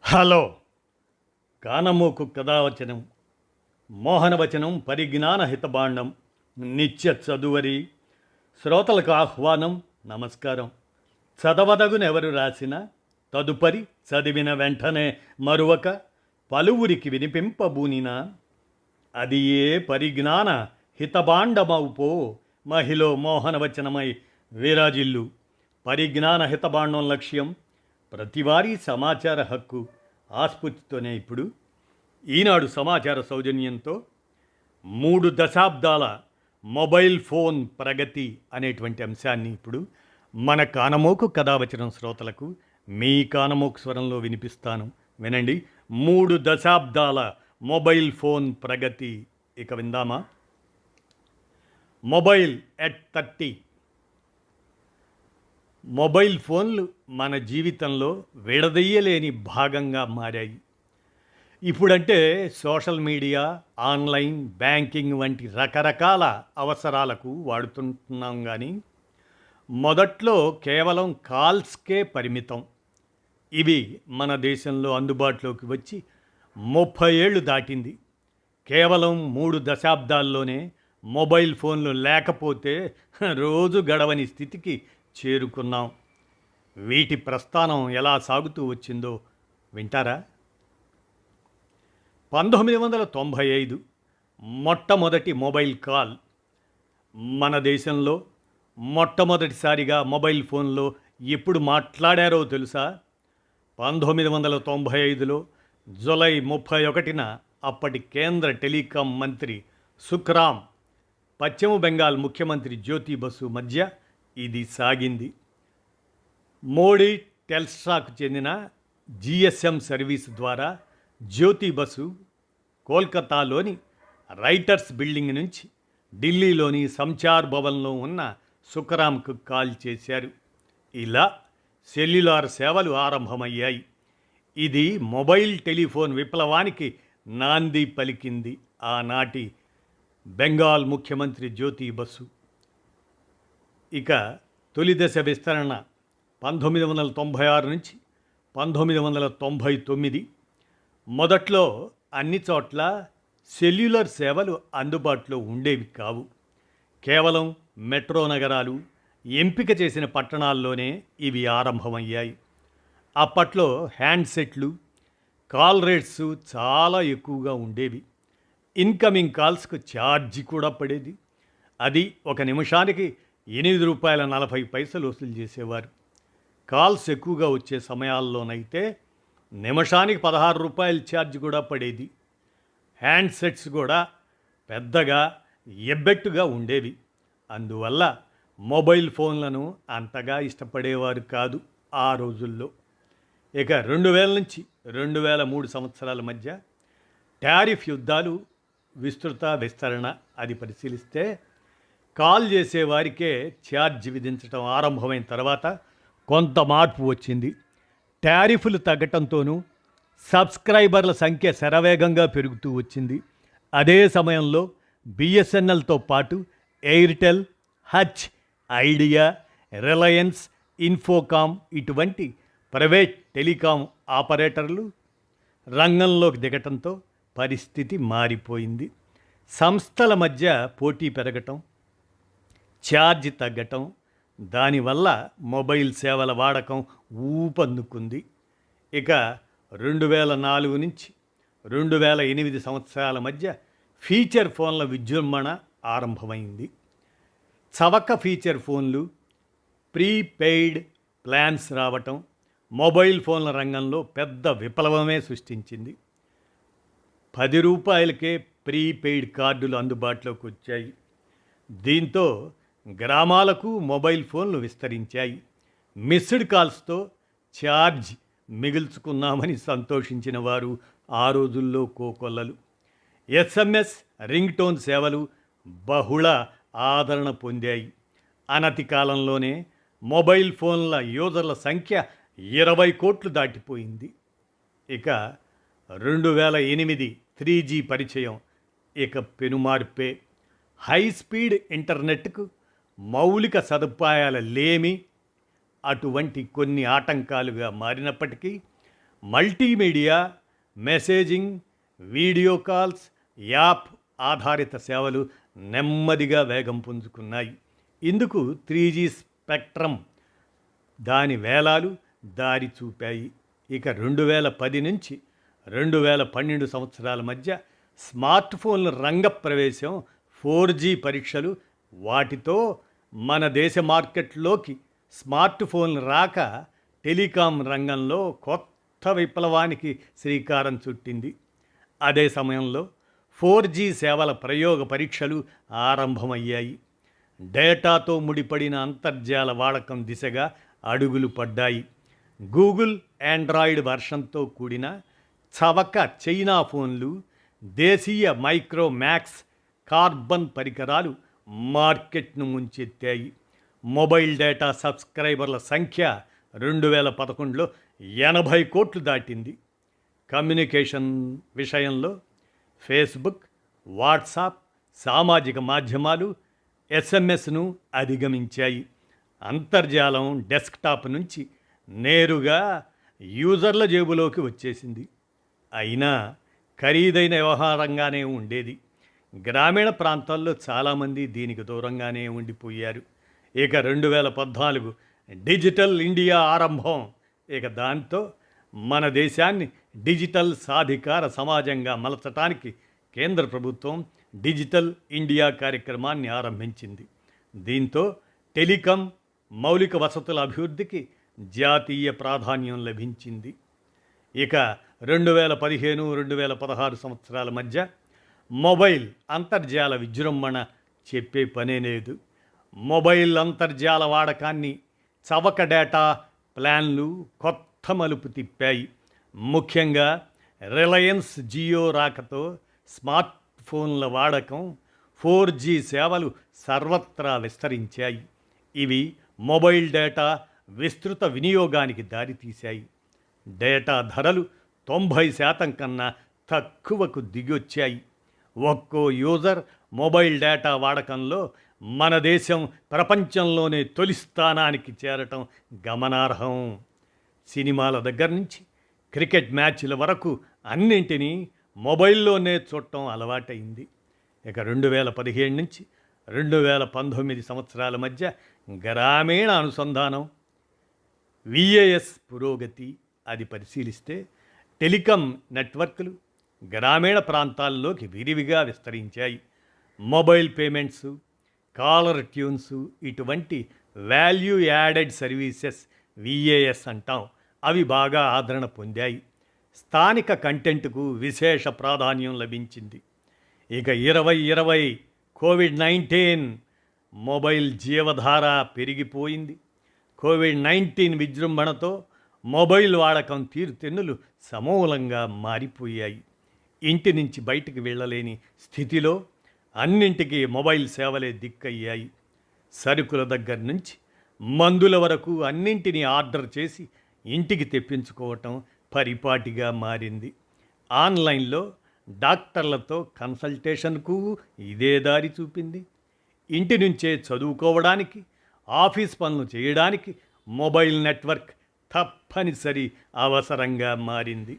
Hello కానమోకు కథావచనం మోహనవచనం పరిజ్ఞాన హితబాండం నిత్య చదువరి శ్రోతలకు ఆహ్వానం నమస్కారం. చదవదగునెవరు రాసిన తదుపరి చదివిన వెంటనే మరువక పలువురికి వినిపింపబూనిన అది ఏ పరిజ్ఞాన హితబాండమవుపో మహిళ మోహనవచనమై విరాజిల్లు. పరిజ్ఞాన హితబాండం లక్ష్యం ప్రతివారీ సమాచార హక్కు ఆస్ఫూర్తితోనే ఇప్పుడు ఈనాడు సమాచార సౌజన్యంతో 3 దశాబ్దాల మొబైల్ ఫోన్ ప్రగతి అనేటువంటి అంశాన్ని ఇప్పుడు మన కానమోకు కథావచనం శ్రోతలకు మీ కానమోకు స్వరంలో వినిపిస్తాను, వినండి. 3 దశాబ్దాల మొబైల్ ఫోన్ ప్రగతి. ఇక విందామా? Mobile at 30. మొబైల్ ఫోన్లు మన జీవితంలో విడదీయలేని భాగంగా మారాయి. ఇప్పుడంటే సోషల్ మీడియా, ఆన్లైన్ బ్యాంకింగ్ వంటి రకరకాల అవసరాలకు వాడుతుంటున్నాం. కానీ మొదట్లో కేవలం కాల్స్కే పరిమితం. ఇవి మన దేశంలో అందుబాటులోకి వచ్చి 30 ఏళ్ళు దాటింది. కేవలం 3 దశాబ్దాల్లోనే మొబైల్ ఫోన్లు లేకపోతే రోజు గడవని స్థితికి చేరుకున్నాం. వీటి ప్రస్థానం ఎలా సాగుతూ వచ్చిందో వింటారా? 1995 మొట్టమొదటి మొబైల్ కాల్. మన దేశంలో మొట్టమొదటిసారిగా మొబైల్ ఫోన్లో ఎప్పుడు మాట్లాడారో తెలుసా? 1995లో జూలై 31న అప్పటి కేంద్ర టెలికాం మంత్రి సుఖ్రామ్, పశ్చిమ బెంగాల్ ముఖ్యమంత్రి జ్యోతి బసు మధ్య ఇది సాగింది. మోడీ టెల్స్ట్రాకు చెందిన జిఎస్ఎం సర్వీస్ ద్వారా జ్యోతి బసు కోల్కతాలోని రైటర్స్ బిల్డింగ్ నుంచి ఢిల్లీలోని సంచార్ భవన్లో ఉన్న సుఖరామ్కు కాల్ చేశారు. ఇలా సెల్యులార్ సేవలు ఆరంభమయ్యాయి. ఇది మొబైల్ టెలిఫోన్ విప్లవానికి నాంది పలికింది ఆనాటి బెంగాల్ ముఖ్యమంత్రి జ్యోతి బసు. ఇక తొలి దశ విస్తరణ 1996 నుంచి 1999. మొదట్లో అన్ని చోట్ల సెల్యులర్ సేవలు అందుబాటులో ఉండేవి కావు. కేవలం మెట్రో నగరాలు, ఎంపిక చేసిన పట్టణాల్లోనే ఇవి ఆరంభమయ్యాయి. అప్పట్లో హ్యాండ్సెట్లు, కాల్ రేట్స్ చాలా ఎక్కువగా ఉండేవి. ఇన్కమింగ్ కాల్స్కు ఛార్జీ కూడా పడేది. అది ఒక నిమిషానికి ₹8.40 వసూలు చేసేవారు. కాల్స్ ఎక్కువగా వచ్చే సమయాల్లోనైతే నిమిషానికి ₹16 ఛార్జ్ కూడా పడేది. హ్యాండ్సెట్స్ కూడా పెద్దగా ఎబ్బెట్టుగా ఉండేవి. అందువల్ల మొబైల్ ఫోన్లను అంతగా ఇష్టపడేవారు కాదు ఆ రోజుల్లో. ఇక 2000 నుంచి 2003 సంవత్సరాల మధ్య టారిఫ్ యుద్ధాలు, విస్తృత విస్తరణ అది పరిశీలిస్తే కాల్ చేసేవారికే ఛార్జ్ విధించడం ఆరంభమైన తర్వాత కొంత మార్పు వచ్చింది. టారిఫ్లు తగ్గటంతోనూ సబ్స్క్రైబర్ల సంఖ్య శరవేగంగా పెరుగుతూ వచ్చింది. అదే సమయంలో బిఎస్ఎన్ఎల్తో పాటు ఎయిర్టెల్, హచ్, ఐడియా, రిలయన్స్, ఇన్ఫోకామ్ ఇటువంటి ప్రైవేట్ టెలికాం ఆపరేటర్లు రంగంలోకి దిగటంతో పరిస్థితి మారిపోయింది. సంస్థల మధ్య పోటీ పెరగటం, ఛార్జ్ తగ్గటం, దానివల్ల మొబైల్ సేవల వాడకం ఊపందుకుంది. ఇక 2004 నుంచి 2008 సంవత్సరాల మధ్య ఫీచర్ ఫోన్ల విజృంభణ ఆరంభమైంది. చవక ఫీచర్ ఫోన్లు, ప్రీపెయిడ్ ప్లాన్స్ రావటం మొబైల్ ఫోన్ల రంగంలో పెద్ద విప్లవమే సృష్టించింది. ₹10కే ప్రీపెయిడ్ కార్డులు అందుబాటులోకి వచ్చాయి. దీంతో గ్రామాలకు మొబైల్ ఫోన్లు విస్తరించాయి. మిస్డ్ కాల్స్తో ఛార్జ్ మిగుల్చుకున్నామని సంతోషించిన వారు ఆ రోజుల్లో కోకొల్లలు. ఎస్ఎంఎస్, రింగ్ టోన్ సేవలు బహుళ ఆదరణ పొందాయి. అనతి కాలంలోనే మొబైల్ ఫోన్ల యూజర్ల సంఖ్య 20 కోట్లు దాటిపోయింది. ఇక 2008 3G పరిచయం ఇక పెనుమార్పే. హై స్పీడ్ ఇంటర్నెట్కు మౌలిక సదుపాయాల లేమి అటువంటి కొన్ని ఆటంకాలుగా మారినప్పటికీ multimedia, messaging, video calls, app ఆధారిత సేవలు నెమ్మదిగా వేగం పుంజుకున్నాయి. ఇందుకు 3G స్పెక్ట్రమ్ దాని వేలాలు దారి చూపాయి. ఇక 2010 నుంచి 2012 సంవత్సరాల మధ్య స్మార్ట్ ఫోన్ల రంగ ప్రవేశం, 4G పరీక్షలు, వాటితో మన దేశ మార్కెట్లోకి స్మార్ట్ ఫోన్లు రాక టెలికాం రంగంలో కొత్త విప్లవానికి శ్రీకారం చుట్టింది. అదే సమయంలో 4G సేవల ప్రయోగ పరీక్షలు ఆరంభమయ్యాయి. డేటాతో ముడిపడిన అంతర్జాల వాడకం దిశగా అడుగులు పడ్డాయి. గూగుల్ ఆండ్రాయిడ్ వర్షన్తో కూడిన చవక చైనా ఫోన్లు, దేశీయ మైక్రోమ్యాక్స్ కార్బన్ పరికరాలు మార్కెట్ను ముంచెత్తాయి. మొబైల్ డేటా సబ్స్క్రైబర్ల సంఖ్య 2011లో 80 కోట్లు దాటింది. కమ్యూనికేషన్ విషయంలో ఫేస్బుక్, వాట్సాప్, సామాజిక మాధ్యమాలు ఎస్ఎంఎస్ను అధిగమించాయి. అంతర్జాలం డెస్క్టాప్ నుంచి నేరుగా యూజర్ల జేబులోకి వచ్చేసింది. అయినా ఖరీదైన వ్యవహారంగానే ఉండేది. గ్రామీణ ప్రాంతాల్లో చాలామంది దీనికి దూరంగానే ఉండిపోయారు. ఇక 2014 డిజిటల్ ఇండియా ఆరంభం. ఇక దాంతో మన దేశాన్ని డిజిటల్ సాధికార సమాజంగా మలచటానికి కేంద్ర ప్రభుత్వం డిజిటల్ ఇండియా కార్యక్రమాన్ని ఆరంభించింది. దీంతో టెలికాం మౌలిక వసతుల అభివృద్ధికి జాతీయ ప్రాధాన్యం లభించింది. ఇక 2015-2016 సంవత్సరాల మధ్య మొబైల్ అంతర్జాల విజృంభణ చెప్పే పనే లేదు. మొబైల్ అంతర్జాల వాడకాన్ని చవక డేటా ప్లాన్లు కొత్త మలుపు తిప్పాయి. ముఖ్యంగా రిలయన్స్ జియో రాకతో స్మార్ట్ ఫోన్ల వాడకం, 4G సేవలు సర్వత్రా విస్తరించాయి. ఇవి మొబైల్ డేటా విస్తృత వినియోగానికి దారితీశాయి. డేటా ధరలు 90% కన్నా తక్కువకు దిగొచ్చాయి. ఒక్కో యూజర్ మొబైల్ డేటా వాడకంలో మన దేశం ప్రపంచంలోనే తొలి స్థానానికి చేరటం గమనార్హం. సినిమాల దగ్గర నుంచి క్రికెట్ మ్యాచ్ల వరకు అన్నింటినీ మొబైల్లోనే చూడటం అలవాటైంది. ఇక 2017 నుంచి 2019 సంవత్సరాల మధ్య గ్రామీణ అనుసంధానం, విఏఎస్ పురోగతి అది పరిశీలిస్తే టెలికాం నెట్వర్క్లు గ్రామీణ ప్రాంతాల్లోకి విరివిగా విస్తరించాయి. మొబైల్ పేమెంట్స్, కాలర్ ట్యూన్స్, ఇటువంటి వాల్యూ యాడెడ్ సర్వీసెస్ విఏఎస్ అంటాం, అవి బాగా ఆదరణ పొందాయి. స్థానిక కంటెంట్కు విశేష ప్రాధాన్యం లభించింది. ఇక 2020 కోవిడ్-19 మొబైల్ జీవధార పెరిగిపోయింది. కోవిడ్-19 విజృంభణతో మొబైల్ వాడకం తీరుతెన్నులు సమూలంగా మారిపోయాయి. ఇంటి నుంచి బయటికి వెళ్ళలేని స్థితిలో అన్నింటికీ మొబైల్ సేవలే దిక్కయ్యాయి. సరుకుల దగ్గర నుంచి మందుల వరకు అన్నింటినీ ఆర్డర్ చేసి ఇంటికి తెప్పించుకోవటం పరిపాటిగా మారింది. ఆన్లైన్లో డాక్టర్లతో కన్సల్టేషన్కు ఇదే దారి చూపింది. ఇంటి నుంచే చదువుకోవడానికి, ఆఫీస్ పనులు చేయడానికి మొబైల్ నెట్వర్క్ తప్పనిసరి అవసరంగా మారింది.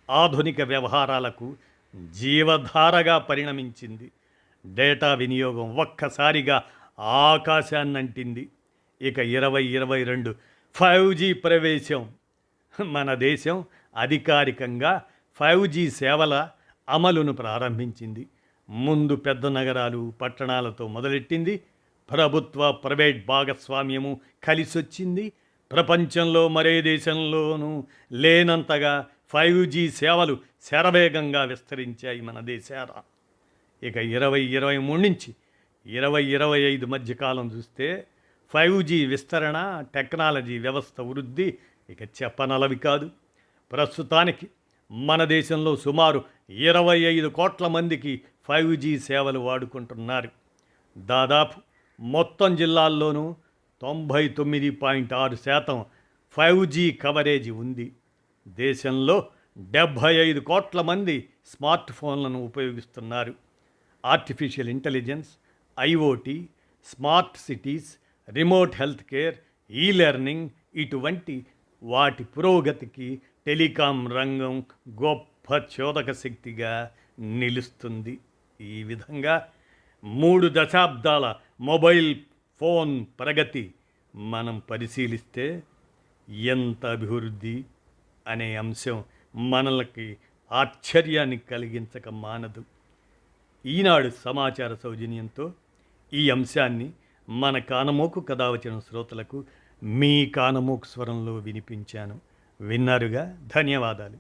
ఆధునిక వ్యవహారాలకు జీవధారగా పరిణమించింది. డేటా వినియోగం ఒక్కసారిగా ఆకాశాన్నంటింది. ఇక 2022 5G ప్రవేశం. మన దేశం అధికారికంగా 5G సేవల అమలును ప్రారంభించింది. ముందు పెద్ద నగరాలు, పట్టణాలతో మొదలెట్టింది. ప్రభుత్వ ప్రైవేట్ భాగస్వామ్యము కలిసొచ్చింది. ప్రపంచంలో మరే దేశంలోనూ లేనంతగా 5G సేవలు శరవేగంగా విస్తరించాయి మన దేశాన. ఇక 2023 నుంచి 2025 మధ్యకాలం చూస్తే 5G విస్తరణ, టెక్నాలజీ వ్యవస్థ వృద్ధి ఇక చెప్పనలవి కాదు. ప్రస్తుతానికి మన దేశంలో సుమారు 25 కోట్ల మందికి 5G సేవలు వాడుకుంటున్నారు. దాదాపు మొత్తం జిల్లాల్లోనూ 99.6% 5G కవరేజీ ఉంది. దేశంలో 75 కోట్ల మంది స్మార్ట్ ఫోన్లను ఉపయోగిస్తున్నారు. Artificial intelligence, IoT, smart cities, remote health care, ఈ లెర్నింగ్, ఇటువంటి వాటి పురోగతికి టెలికాం రంగం గొప్ప చోదక శక్తిగా నిలుస్తుంది. ఈ విధంగా 3 దశాబ్దాల మొబైల్ ఫోన్ ప్రగతి మనం పరిశీలిస్తే ఎంత అభివృద్ధి అనే అంశం మనలకి ఆశ్చర్యాన్ని కలిగించక మానదు. ఈనాడు సమాచార సౌజన్యంతో ఈ అంశాన్ని మన కానమోకు కథ వచ్చిన శ్రోతలకు మీ కానమోకు స్వరంలో వినిపించాను. విన్నారుగా, ధన్యవాదాలు.